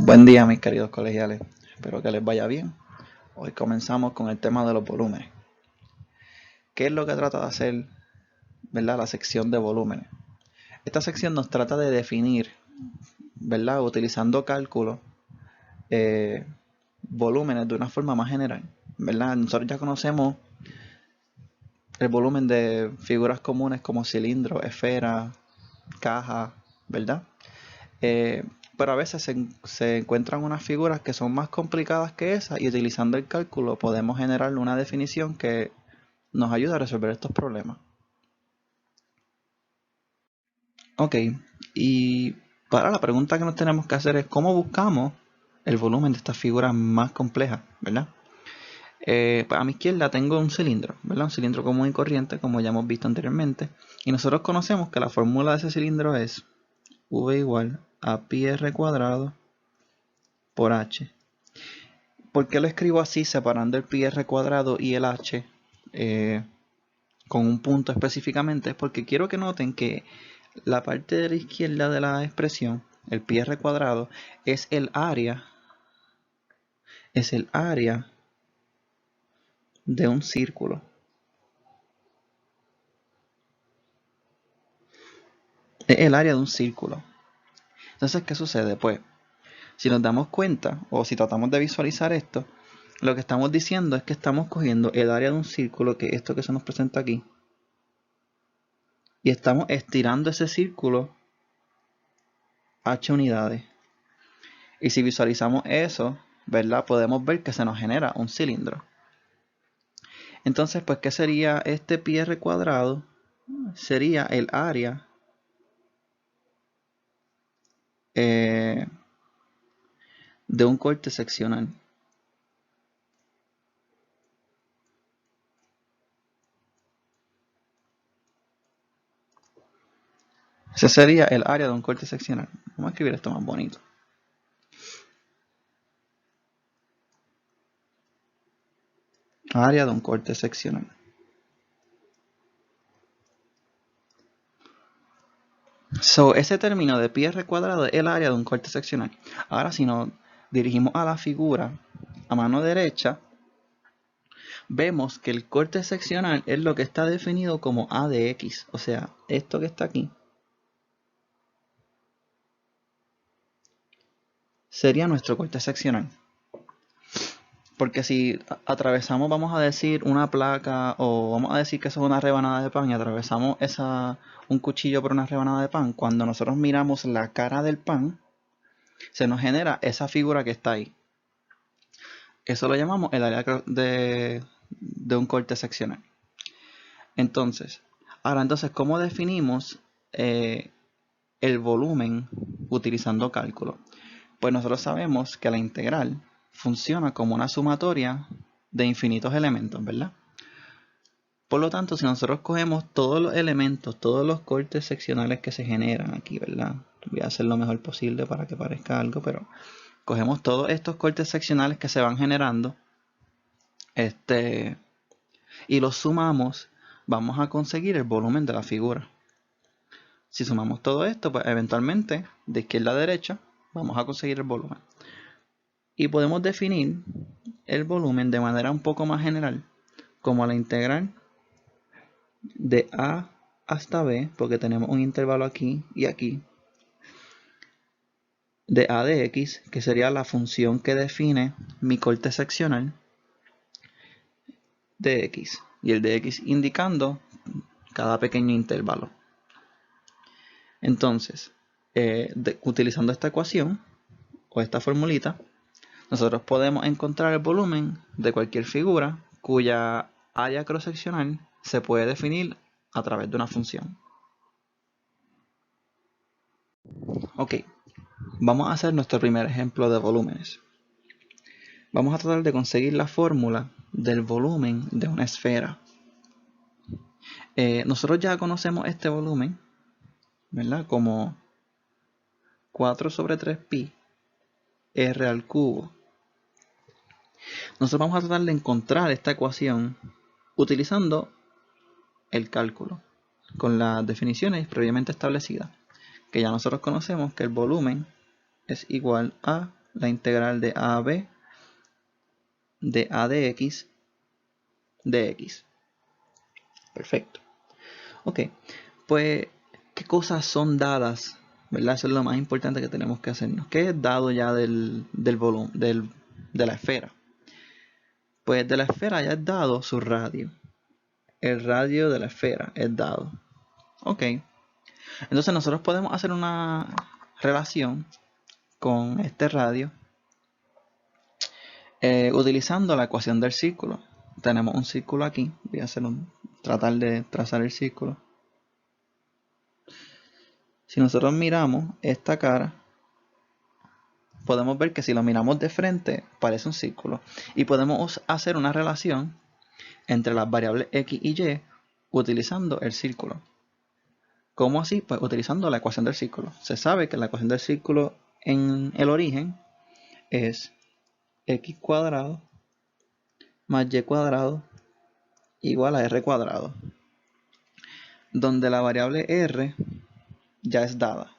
Buen día, mis queridos colegiales. Espero que les vaya bien. Hoy comenzamos con el tema de los volúmenes. ¿Qué es lo que trata de hacer, verdad, la sección de volúmenes? Esta sección nos trata de definir, verdad, utilizando cálculos, volúmenes de una forma más general, verdad. Nosotros ya conocemos el volumen de figuras comunes como cilindro, esfera, caja, ¿verdad? Pero a veces se encuentran unas figuras que son más complicadas que esas y utilizando el cálculo podemos generar una definición que nos ayuda a resolver estos problemas. Ok, y para la pregunta que nos tenemos que hacer es ¿cómo buscamos el volumen de estas figuras más complejas, ¿verdad? Pues a mi izquierda tengo un cilindro, ¿verdad? Un cilindro común y corriente, como ya hemos visto anteriormente. Y nosotros conocemos que la fórmula de ese cilindro es V igual a pi r cuadrado por h. ¿Por qué lo escribo así, separando el pi r cuadrado y el h con un punto específicamente? Es porque quiero que noten que la parte de la izquierda de la expresión, el pi r cuadrado, es el área de un círculo. Es el área de un círculo. Entonces, ¿qué sucede? Pues, si nos damos cuenta, o si tratamos de visualizar esto, lo que estamos diciendo es que estamos cogiendo el área de un círculo, que es esto que se nos presenta aquí, y estamos estirando ese círculo h unidades. Y si visualizamos eso, ¿verdad? Podemos ver que se nos genera un cilindro. Entonces, pues, ¿qué sería este pi r cuadrado? Sería el área de un corte seccional. Ese sería el área de un corte seccional. Vamos a escribir esto más bonito. Área de un corte seccional. So, ese término de pi r cuadrado es el área de un corte seccional. Ahora, si nos dirigimos a la figura a mano derecha, vemos que el corte seccional es lo que está definido como a de x. O sea, esto que está aquí sería nuestro corte seccional. Porque si atravesamos, vamos a decir, una placa o vamos a decir que eso es una rebanada de pan y atravesamos un cuchillo por una rebanada de pan, cuando nosotros miramos la cara del pan, se nos genera esa figura que está ahí. Eso lo llamamos el área de un corte seccional. Entonces, ¿cómo definimos el volumen utilizando cálculo? Pues nosotros sabemos que la integral funciona como una sumatoria de infinitos elementos, ¿verdad? Por lo tanto, si nosotros cogemos todos los elementos, todos los cortes seccionales que se generan aquí, ¿verdad? Voy a hacer lo mejor posible para que parezca algo, pero cogemos todos estos cortes seccionales que se van generando, y los sumamos, vamos a conseguir el volumen de la figura. Si sumamos todo esto, pues eventualmente, de izquierda a derecha, vamos a conseguir el volumen. Y podemos definir el volumen de manera un poco más general, como la integral de a hasta b, porque tenemos un intervalo aquí y aquí, de a de x, que sería la función que define mi corte seccional de x, y el de x indicando cada pequeño intervalo. Entonces, utilizando esta ecuación o esta formulita, nosotros podemos encontrar el volumen de cualquier figura cuya área cross-seccional se puede definir a través de una función. Ok, vamos a hacer nuestro primer ejemplo de volúmenes. Vamos a tratar de conseguir la fórmula del volumen de una esfera. Nosotros ya conocemos este volumen, ¿verdad? Como 4 sobre 3 pi r al cubo. Nosotros vamos a tratar de encontrar esta ecuación utilizando el cálculo, con las definiciones previamente establecidas, que ya nosotros conocemos que el volumen es igual a la integral de AB de A de X de X. Perfecto. Ok, pues, ¿qué cosas son dadas? ¿Verdad? Eso es lo más importante que tenemos que hacernos. ¿Qué es dado ya del volumen, de la esfera? Pues de la esfera ya es dado su radio. El radio de la esfera es dado. Ok. Entonces nosotros podemos hacer una relación con este radio utilizando la ecuación del círculo. Tenemos un círculo aquí. Voy a tratar de trazar el círculo. Si nosotros miramos esta cara, podemos ver que si lo miramos de frente parece un círculo. Y podemos hacer una relación entre las variables x y y utilizando el círculo. ¿Cómo así? Pues utilizando la ecuación del círculo. Se sabe que la ecuación del círculo en el origen es x cuadrado más y cuadrado igual a r cuadrado, donde la variable r ya es dada.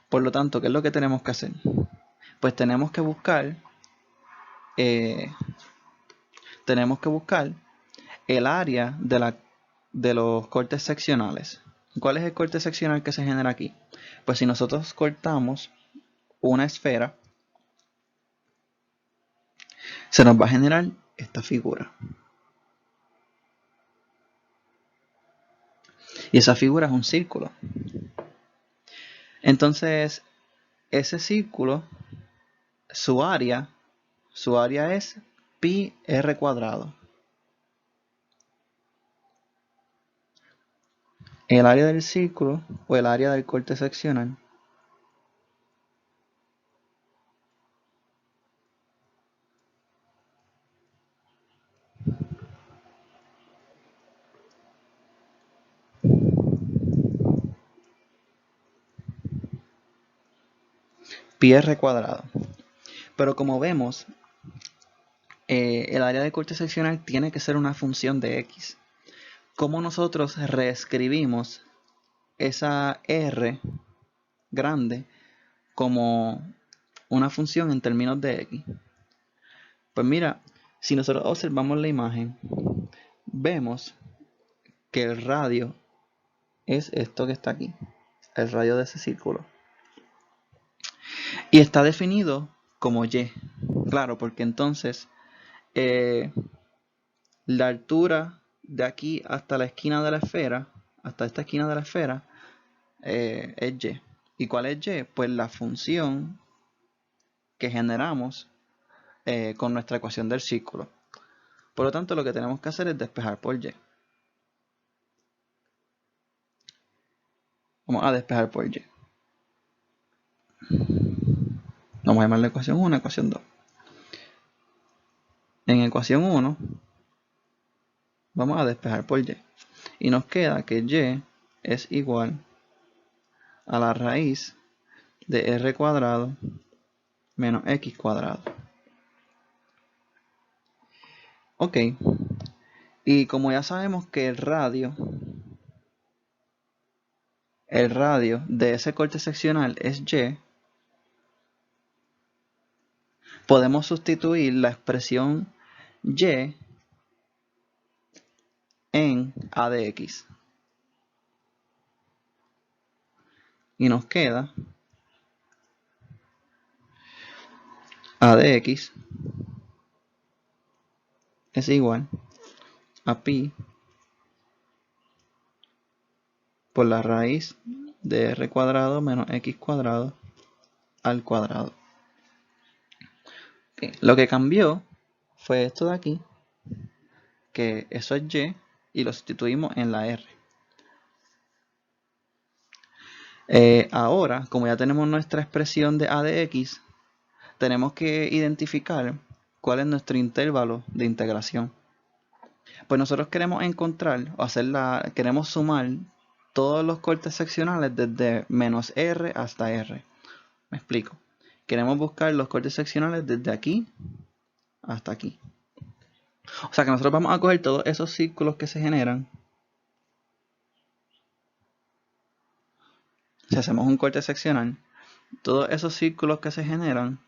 Por lo tanto, ¿qué es lo que tenemos que hacer? Pues tenemos que buscar el área de los cortes seccionales. ¿Cuál es el corte seccional que se genera aquí? Pues si nosotros cortamos una esfera, se nos va a generar esta figura. Y esa figura es un círculo. Entonces, ese círculo, su área es pi r cuadrado. El área del círculo o el área del corte seccional pi r cuadrado. Pero como vemos, el área del corte seccional tiene que ser una función de x. ¿Cómo nosotros reescribimos esa r grande como una función en términos de x? Pues mira, si nosotros observamos la imagen, vemos que el radio es esto que está aquí, el radio de ese círculo. Y está definido como y. Claro, porque entonces la altura de aquí hasta la esquina de la esfera, hasta esta esquina de la esfera, es y. ¿Y cuál es y? Pues la función que generamos con nuestra ecuación del círculo. Por lo tanto, lo que tenemos que hacer es despejar por y. Vamos a despejar por y. Vamos a llamar la ecuación 1, ecuación 2. En ecuación 1 vamos a despejar por y. Y nos queda que y es igual a la raíz de r cuadrado menos x cuadrado. Ok. Y como ya sabemos que el radio de ese corte seccional es y, podemos sustituir la expresión y en a de x. Y nos queda a de x es igual a pi por la raíz de r cuadrado menos x cuadrado al cuadrado. Okay. Lo que cambió fue esto de aquí, que eso es y lo sustituimos en la r. Ahora, como ya tenemos nuestra expresión de a de x, tenemos que identificar cuál es nuestro intervalo de integración. Pues nosotros queremos encontrar o queremos sumar todos los cortes seccionales desde menos r hasta r. Me explico. Queremos buscar los cortes seccionales desde aquí hasta aquí. O sea que nosotros vamos a coger todos esos círculos que se generan. Si hacemos un corte seccional, todos esos círculos que se generan,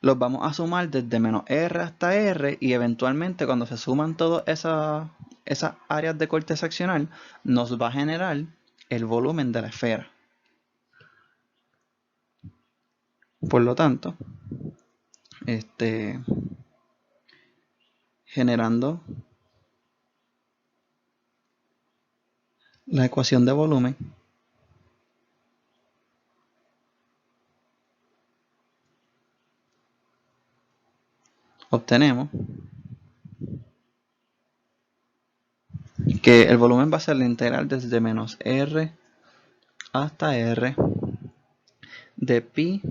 los vamos a sumar desde menos R hasta R y eventualmente cuando se suman todas esas áreas de corte seccional, nos va a generar el volumen de la esfera. Por lo tanto, generando la ecuación de volumen, obtenemos que el volumen va a ser la integral desde menos R hasta R de pi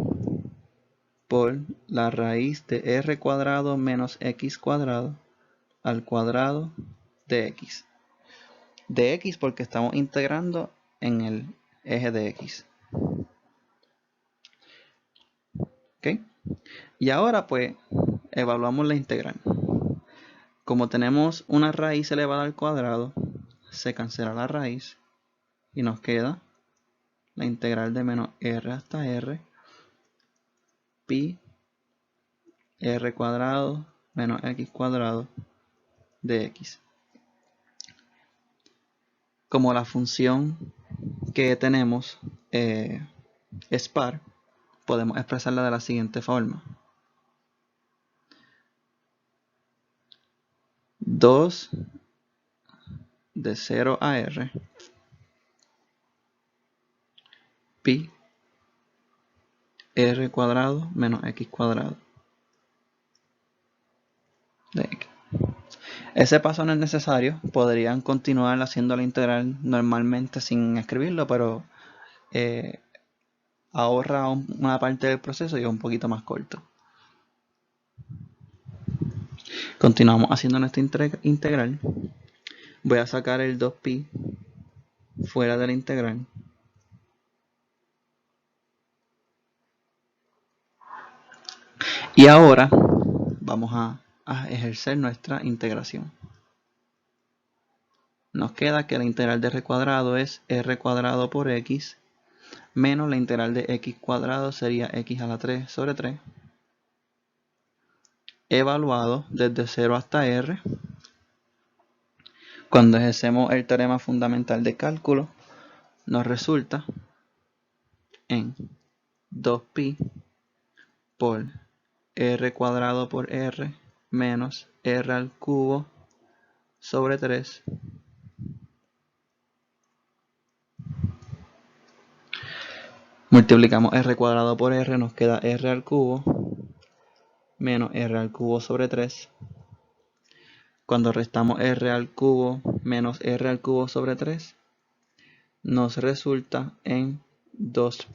por la raíz de R cuadrado menos X cuadrado al cuadrado de X. De X porque estamos integrando en el eje de X. ¿Ok? Y ahora pues evaluamos la integral. Como tenemos una raíz elevada al cuadrado, se cancela la raíz y nos queda la integral de menos R hasta R pi R cuadrado menos X cuadrado de X. Como la función que tenemos es par, podemos expresarla de la siguiente forma. 2 de 0 a R pi R cuadrado menos X cuadrado de X. Ese paso no es necesario, podrían continuar haciendo la integral normalmente sin escribirlo, pero ahorra una parte del proceso y es un poquito más corto. Continuamos haciendo nuestra integral. Voy a sacar el 2pi fuera de la integral. Y ahora vamos a ejercer nuestra integración. Nos queda que la integral de R cuadrado es R cuadrado por X menos la integral de X cuadrado sería X a la 3 sobre 3 evaluado desde 0 hasta R. Cuando ejercemos el teorema fundamental de cálculo, nos resulta en 2pi por R cuadrado por R menos R al cubo sobre 3 multiplicamos R cuadrado por R, nos queda R al cubo menos R al cubo sobre 3. Cuando restamos R al cubo menos R al cubo sobre 3, nos resulta en 2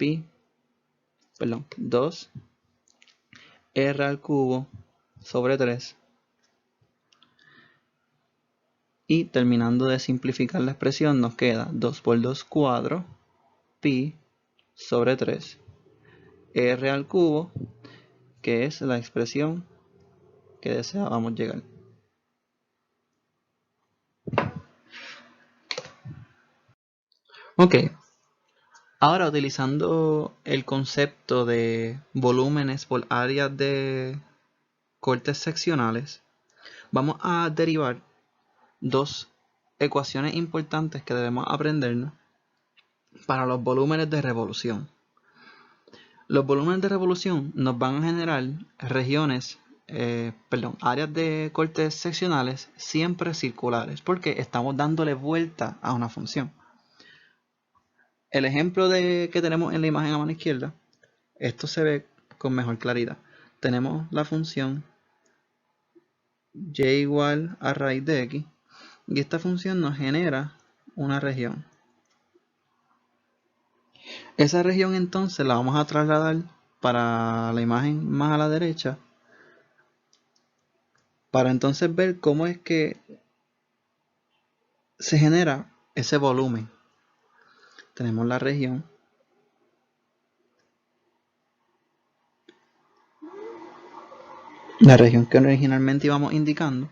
R al cubo sobre 3. Y terminando de simplificar la expresión, nos queda 2 por 2 cuadro, pi sobre 3, R al cubo, que es la expresión que deseábamos llegar. Ok, ahora utilizando el concepto de volúmenes por áreas de cortes seccionales, vamos a derivar dos ecuaciones importantes que debemos aprendernos para los volúmenes de revolución. Los volúmenes de revolución nos van a generar áreas de cortes seccionales siempre circulares, porque estamos dándole vuelta a una función. El ejemplo que tenemos en la imagen a mano izquierda, esto se ve con mejor claridad. Tenemos la función y igual a raíz de x, y esta función nos genera una región. Esa región entonces la vamos a trasladar para la imagen más a la derecha, para entonces ver cómo es que se genera ese volumen. Tenemos la región, que originalmente íbamos indicando,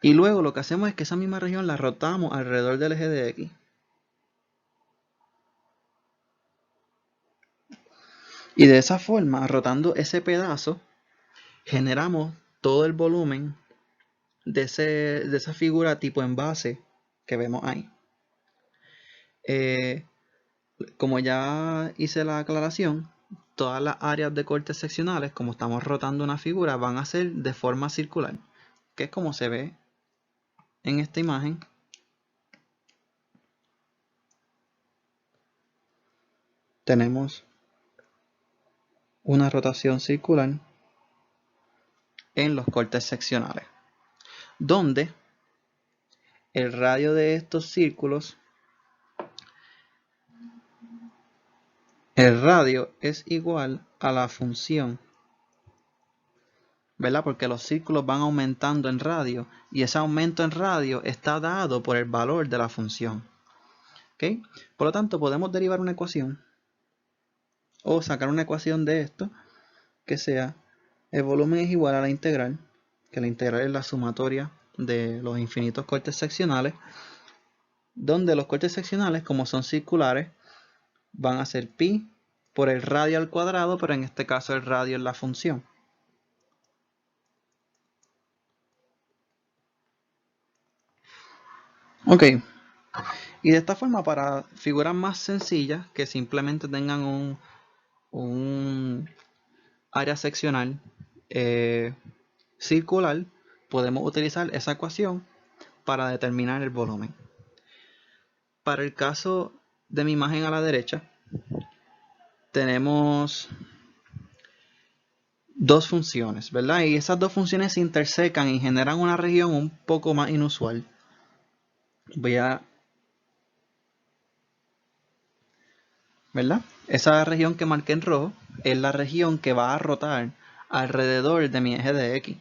y luego lo que hacemos es que esa misma región la rotamos alrededor del eje de x. Y de esa forma, rotando ese pedazo, generamos todo el volumen de esa figura tipo envase que vemos ahí. Como ya hice la aclaración, todas las áreas de cortes seccionales, como estamos rotando una figura, van a ser de forma circular, que es como se ve en esta imagen. Tenemos una rotación circular en los cortes seccionales, donde el radio de estos círculos, el radio es igual a la función, ¿verdad? Porque los círculos van aumentando en radio y ese aumento en radio está dado por el valor de la función. ¿Okay? Por lo tanto, podemos derivar una ecuación o sacar una ecuación de esto que sea el volumen es igual a la integral, que la integral es la sumatoria de los infinitos cortes seccionales, donde los cortes seccionales, como son circulares, van a ser pi por el radio al cuadrado, pero en este caso el radio es la función. Ok, y de esta forma, para figuras más sencillas que simplemente tengan un área seccional circular, podemos utilizar esa ecuación para determinar el volumen. Para el caso de mi imagen a la derecha, tenemos dos funciones, ¿verdad? Y esas dos funciones se intersecan y generan una región un poco más inusual. ¿Verdad? Esa región que marqué en rojo es la región que va a rotar alrededor de mi eje de X.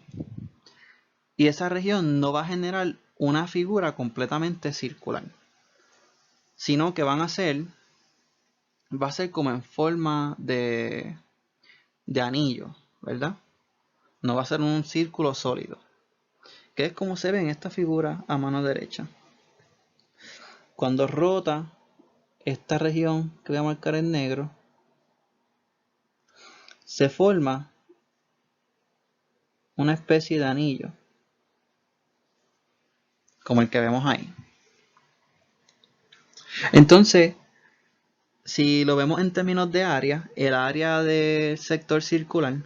Y esa región no va a generar una figura completamente circular, sino que va a ser como en forma de anillo, ¿verdad? No va a ser un círculo sólido, que es como se ve en esta figura a mano derecha. Cuando rota esta región que voy a marcar en negro, se forma una especie de anillo, como el que vemos ahí. Entonces, si lo vemos en términos de área, el área del sector circular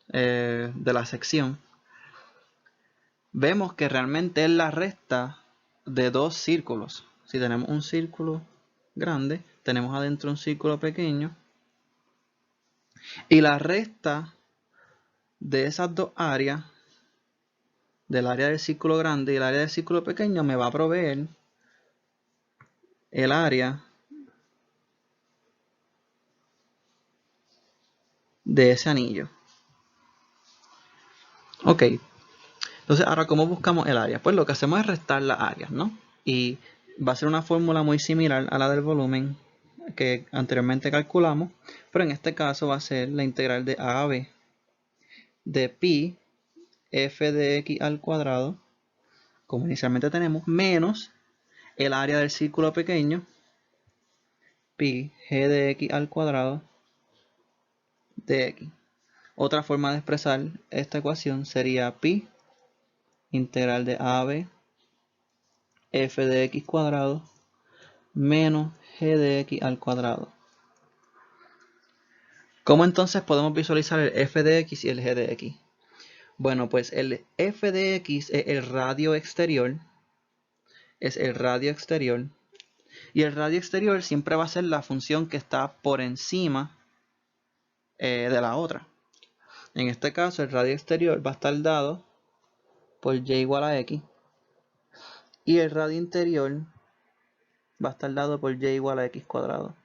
de la sección, vemos que realmente es la resta de dos círculos. Si tenemos un círculo grande, tenemos adentro un círculo pequeño, y la resta de esas dos áreas, del área del círculo grande y el área del círculo pequeño, me va a proveer el área de ese anillo. Ok, entonces ahora ¿cómo buscamos el área? Pues lo que hacemos es restar las áreas, ¿no? Y va a ser una fórmula muy similar a la del volumen que anteriormente calculamos, pero en este caso va a ser la integral de a b de pi f de x al cuadrado, como inicialmente tenemos, menos el área del círculo pequeño, pi g de x al cuadrado de x. Otra forma de expresar esta ecuación sería pi integral de ab f de x cuadrado menos g de x al cuadrado. ¿Cómo entonces podemos visualizar el f de x y el g de x? Bueno, pues el f de x es el radio exterior. Y el radio exterior siempre va a ser la función que está por encima de la otra. En este caso, el radio exterior va a estar dado por y igual a x. Y el radio interior va a estar dado por y igual a x cuadrado.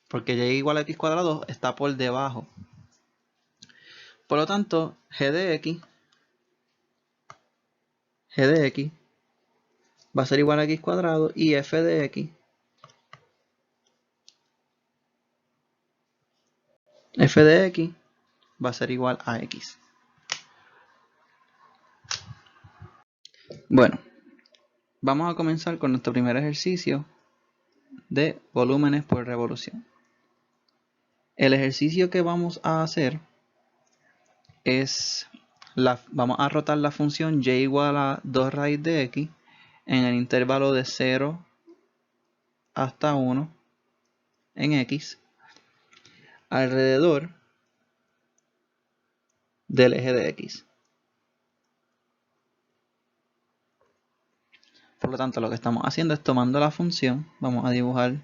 Porque y igual a x cuadrado está por debajo. Por lo tanto, g de x va a ser igual a x cuadrado y f de x va a ser igual a x. Bueno, vamos a comenzar con nuestro primer ejercicio de volúmenes por revolución. El ejercicio que vamos a hacer es, vamos a rotar la función y igual a 2 raíz de x en el intervalo de 0 hasta 1 en x alrededor del eje de x. Por lo tanto, lo que estamos haciendo es tomando la función, vamos a dibujar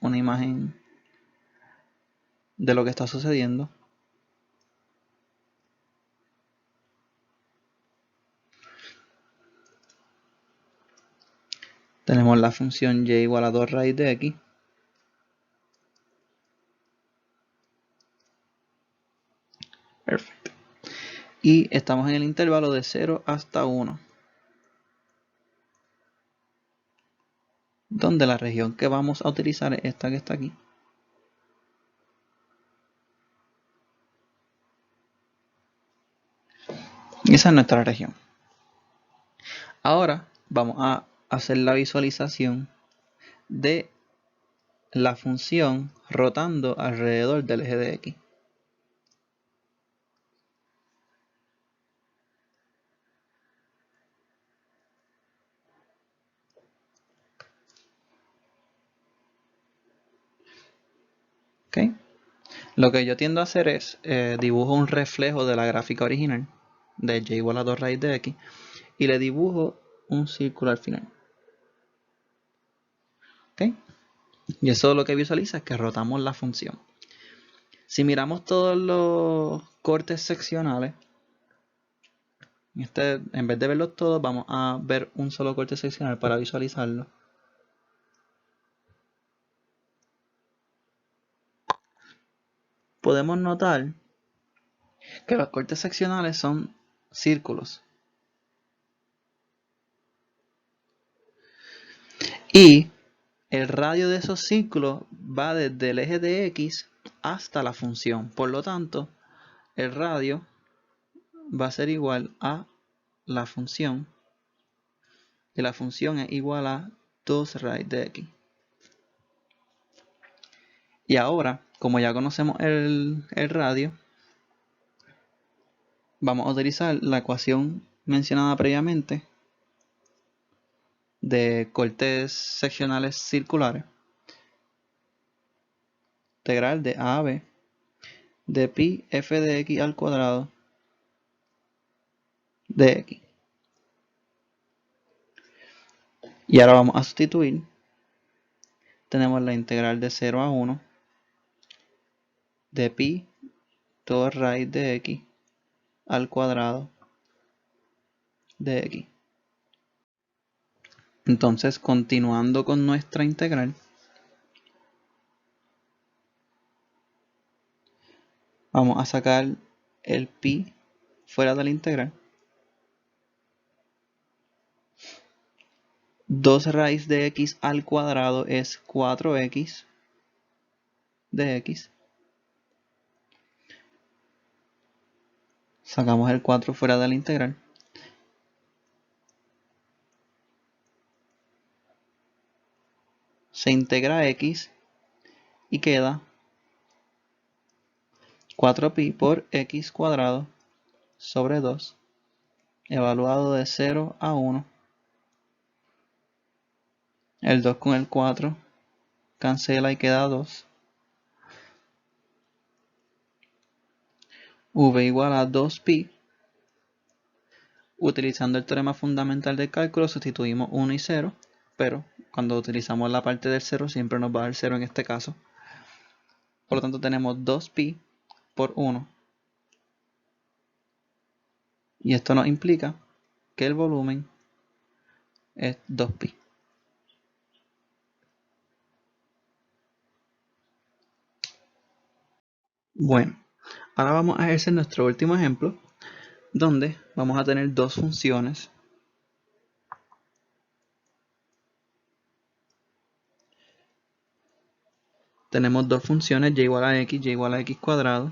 una imagen de lo que está sucediendo. Tenemos la función y igual a 2 raíz de x. Perfecto. Y estamos en el intervalo de 0 hasta 1. Donde la región que vamos a utilizar es esta que está aquí. Y esa es nuestra región. Ahora vamos a hacer la visualización de la función rotando alrededor del eje de x. ¿Okay? Lo que yo tiendo a hacer es dibujo un reflejo de la gráfica original de y igual a 2 raíz de x y le dibujo un círculo al final. ¿Okay? Y eso lo que visualiza es que rotamos la función. Si miramos todos los cortes seccionales, en vez de verlos todos, vamos a ver un solo corte seccional para visualizarlo. Podemos notar que los cortes seccionales son círculos. Y el radio de esos círculos va desde el eje de x hasta la función. Por lo tanto, el radio va a ser igual a la función. Y la función es igual a 2 raíz de x. Y ahora, como ya conocemos el radio, vamos a utilizar la ecuación mencionada previamente de cortes seccionales circulares. Integral de a a b de pi f de x al cuadrado de x. Y ahora vamos a sustituir. Tenemos la integral de 0 a 1 de pi 2 raíz de x al cuadrado de x. Entonces, continuando con nuestra integral, vamos a sacar el pi fuera de la integral. 2 raíz de x al cuadrado es 4x de x. Sacamos el 4 fuera de la integral. Se integra x y queda 4pi por x cuadrado sobre 2, evaluado de 0 a 1. El 2 con el 4 cancela y queda 2. V igual a 2pi. Utilizando el teorema fundamental del cálculo sustituimos 1 y 0, pero cuando utilizamos la parte del 0 siempre nos va a dar 0 en este caso. Por lo tanto tenemos 2pi por 1. Y esto nos implica que el volumen es 2pi. Bueno, ahora vamos a ejercer nuestro último ejemplo, donde vamos a tener dos funciones. Tenemos dos funciones, y igual a x, y igual a x cuadrado.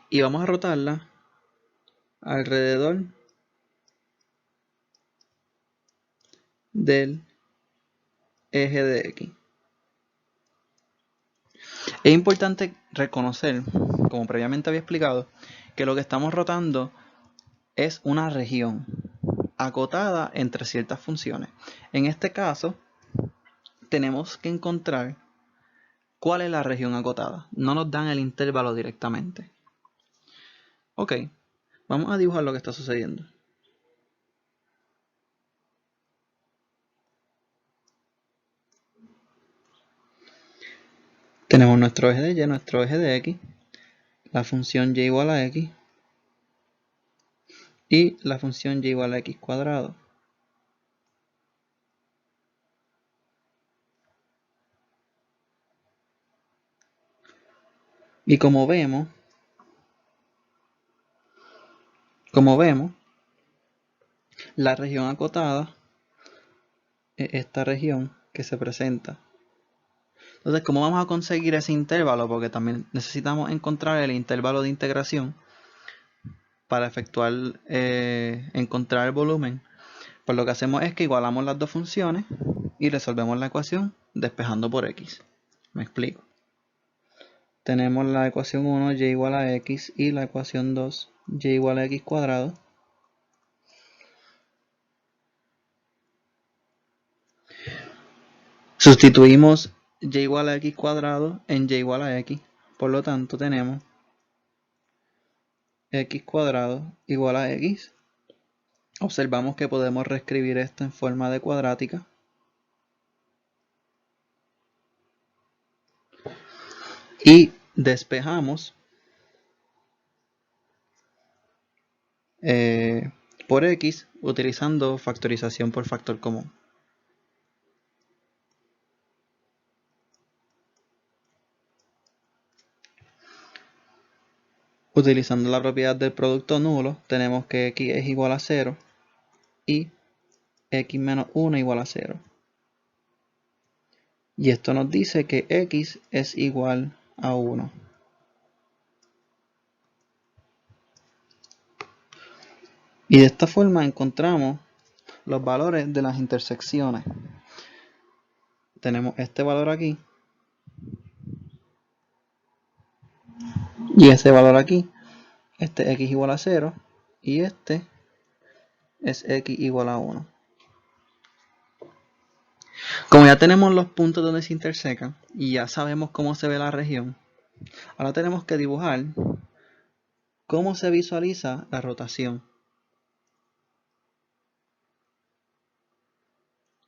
Y vamos a rotarla alrededor del eje de x. Es importante reconocer, como previamente había explicado, que lo que estamos rotando es una región acotada entre ciertas funciones. En este caso, tenemos que encontrar cuál es la región acotada. No nos dan el intervalo directamente. Ok, vamos a dibujar lo que está sucediendo. Tenemos nuestro eje de y, nuestro eje de x, la función y igual a x y la función y igual a x cuadrado. Y como vemos, la región acotada es esta región que se presenta. Entonces, ¿cómo vamos a conseguir ese intervalo? Porque también necesitamos encontrar el intervalo de integración para encontrar el volumen. Pues lo que hacemos es que igualamos las dos funciones y resolvemos la ecuación despejando por x. Me explico. Tenemos la ecuación 1, y igual a x, y la ecuación 2, y igual a x cuadrado. Sustituimos y igual a x cuadrado en y igual a x. Por lo tanto, tenemos x cuadrado igual a x. Observamos que podemos reescribir esto en forma de cuadrática. Y despejamos por x utilizando factorización por factor común. Utilizando la propiedad del producto nulo, tenemos que x es igual a 0 y x menos 1 igual a 0. Y esto nos dice que x es igual a 1. Y de esta forma encontramos los valores de las intersecciones. Tenemos este valor aquí y ese valor aquí. Este es x igual a 0 y este es x igual a 1. Como ya tenemos los puntos donde se intersecan y ya sabemos cómo se ve la región, ahora tenemos que dibujar cómo se visualiza la rotación.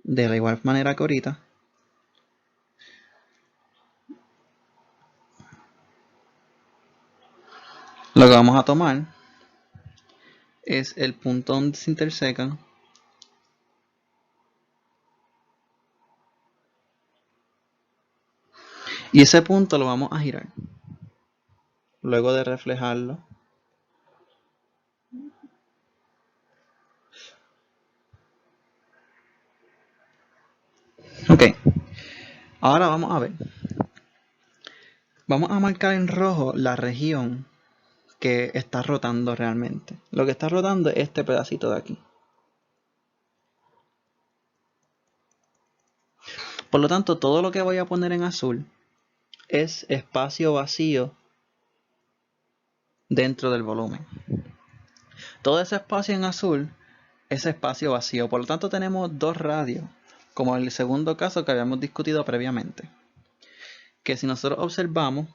De la igual manera que ahorita, lo que vamos a tomar es el punto donde se intersecan y ese punto lo vamos a girar. Luego de reflejarlo, ok, ahora vamos a ver. Vamos a marcar en rojo la región que está rotando realmente. Lo que está rotando es este pedacito de aquí. Por lo tanto, todo lo que voy a poner en azul es espacio vacío dentro del volumen. Todo ese espacio en azul es espacio vacío. Por lo tanto, tenemos dos radios, como en el segundo caso que habíamos discutido previamente. Que si nosotros observamos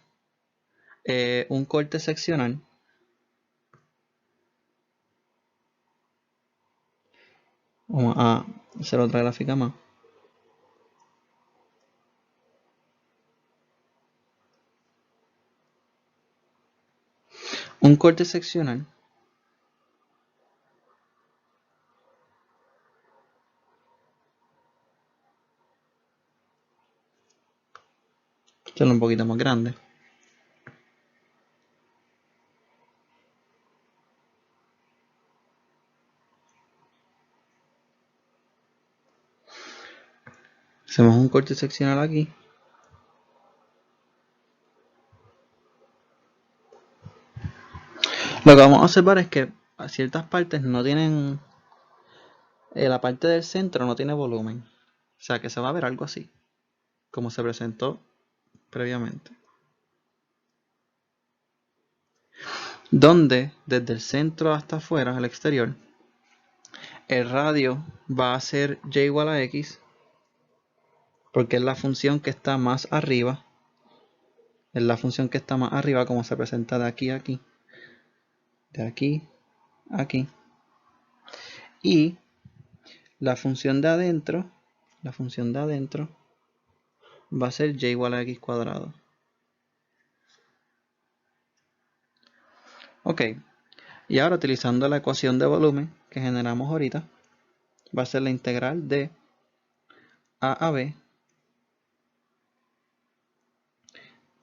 un corte seccional, vamos a hacer otra gráfica más. Un corte seccional hacerlo un poquito más grande. Hacemos un corte seccional aquí. Lo que vamos a observar es que a ciertas partes no tienen, la parte del centro no tiene volumen. O sea que se va a ver algo así, como se presentó previamente. donde desde el centro hasta afuera, al exterior, el radio va a ser y igual a x, porque es la función que está más arriba. Es la función que está más arriba, como se presenta de aquí a aquí. De aquí a aquí. Y la función de adentro va a ser y igual a x cuadrado. Ok, y ahora utilizando la ecuación de volumen que generamos ahorita, va a ser la integral de a b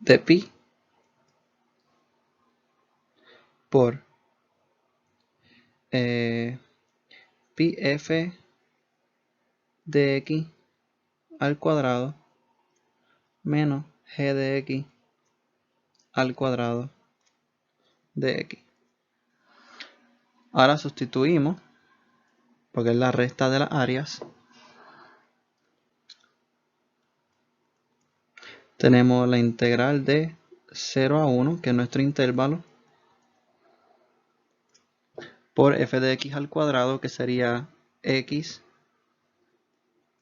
de pi por pi f de x al cuadrado menos g de x al cuadrado de x. Ahora sustituimos, porque es la resta de las áreas. Tenemos la integral de 0 a 1, que es nuestro intervalo, por f de x al cuadrado, que sería x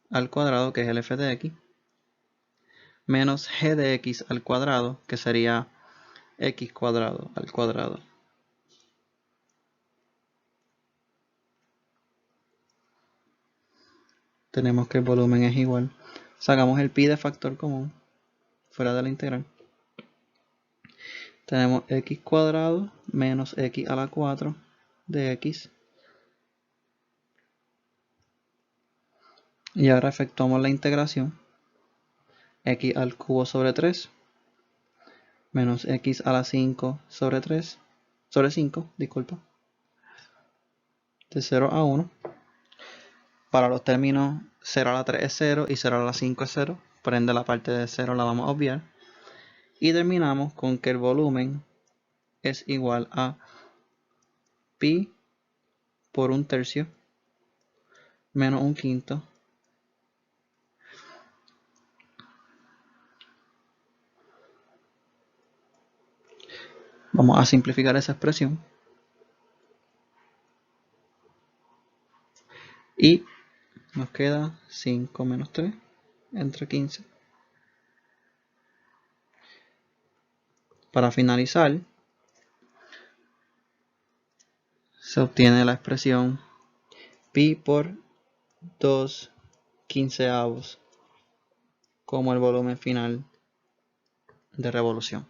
al cuadrado, que es el f de x, menos g de x al cuadrado, que sería x cuadrado al cuadrado. Tenemos que el volumen es igual. Sacamos el pi de factor común, fuera de la integral. Tenemos x cuadrado menos x a la 4 de x. Y ahora efectuamos la integración. X al cubo sobre 3 menos x a la 5 sobre 3, sobre 5, disculpa, de 0 a 1. Para los términos 0 a la 3 es 0 y 0 a la 5 es 0, por ende la parte de 0 la vamos a obviar. Y terminamos con que el volumen es igual a pi por 1/3 menos 1/5 Vamos a simplificar esa expresión. Y nos queda 5 menos 3 entre 15. Para finalizar, se obtiene la expresión pi por 2/15 como el volumen final de revolución.